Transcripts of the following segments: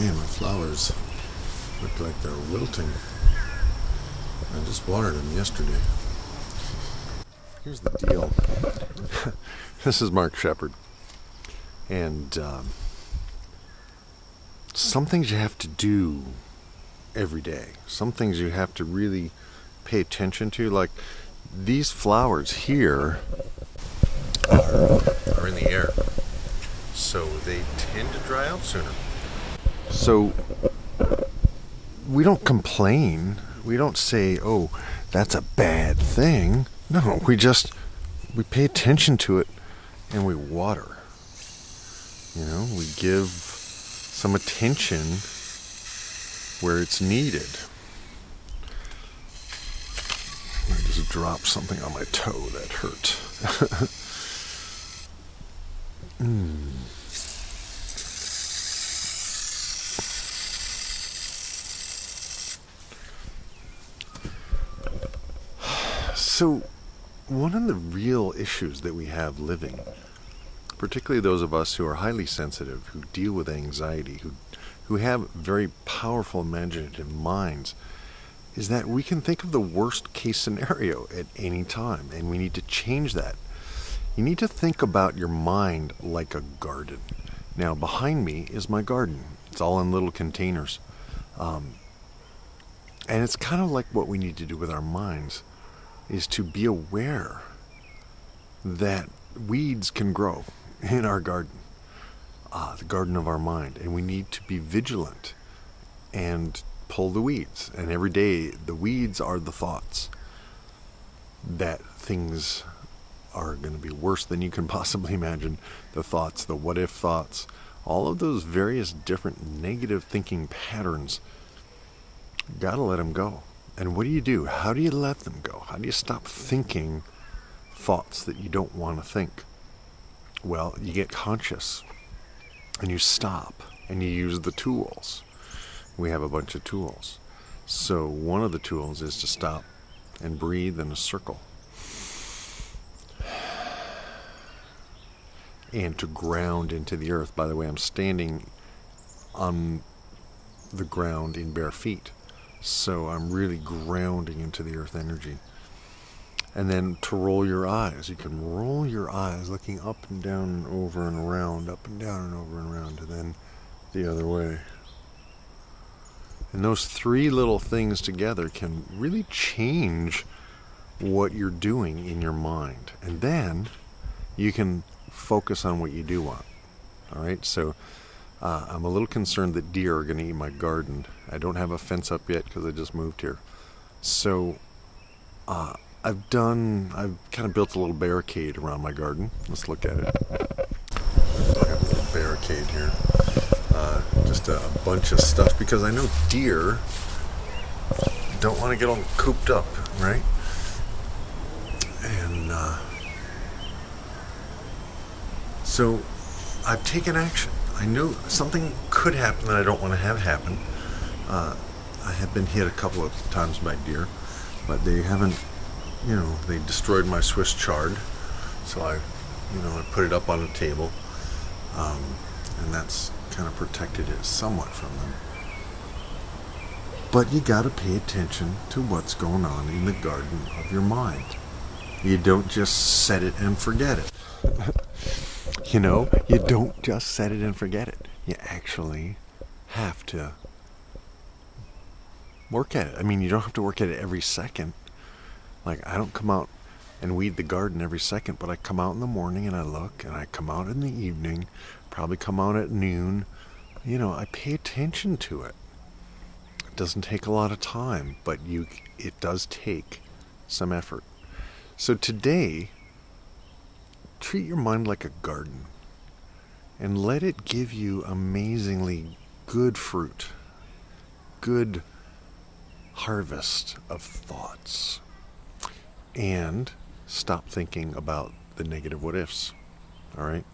Man, my flowers look like they're wilting. I just watered them yesterday. Here's the deal. This is Mark Shepard. And some things you have to do every day. Some things you have to really pay attention to. Like these flowers here are in the air. So they tend to dry out sooner. So we don't complain. We don't say, oh, that's a bad thing. No, we pay attention to it and we water. You know, we give some attention where it's needed. I just dropped something on my toe that hurt. So, one of the real issues that we have living, particularly those of us who are highly sensitive, who deal with anxiety, who have very powerful imaginative minds, is that we can think of the worst case scenario at any time, and we need to change that. You need to think about your mind like a garden. Now, behind me is my garden. It's all in little containers. And it's kind of like what we need to do with our minds, is to be aware that weeds can grow in our garden, the garden of our mind, and we need to be vigilant and pull the weeds. And every day, the weeds are the thoughts that things are going to be worse than you can possibly imagine. The thoughts, the what-if thoughts, all of those various different negative thinking patterns, gotta let them go. And what do? How do you let them go? How do you stop thinking thoughts that you don't want to think? Well, you get conscious and you stop and you use the tools. We have a bunch of tools. So one of the tools is to stop and breathe in a circle. And to ground into the earth. By the way, I'm standing on the ground in bare feet. So I'm really grounding into the earth energy. And then to roll your eyes. You can roll your eyes looking up and down and over and around, up and down and over and around, and then the other way. And those three little things together can really change what you're doing in your mind. And then you can focus on what you do want. All right? So I'm a little concerned that deer are going to eat my garden. I don't have a fence up yet because I just moved here. So I've kind of built a little barricade around my garden. Let's look at it. I have a little barricade here. Just a bunch of stuff because I know deer don't want to get all cooped up, right? And so I've taken action. I know something could happen that I don't want to have happen. I have been hit a couple of times by deer, but they haven't, they destroyed my Swiss chard. So I put it up on a table, and that's kind of protected it somewhat from them. But you got to pay attention to what's going on in the garden of your mind. You don't just set it and forget it. You don't just set it and forget it. You actually have to work at it. I mean, you don't have to work at it every second. Like, I don't come out and weed the garden every second, but I come out in the morning and I look, and I come out in the evening, probably come out at noon. I pay attention to it. It doesn't take a lot of time, but it does take some effort. So today, treat your mind like a garden and let it give you amazingly good fruit, good harvest of thoughts, and stop thinking about the negative what-ifs. All right?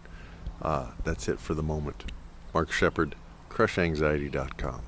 That's it for the moment. Mark Shepard, CrushAnxiety.com.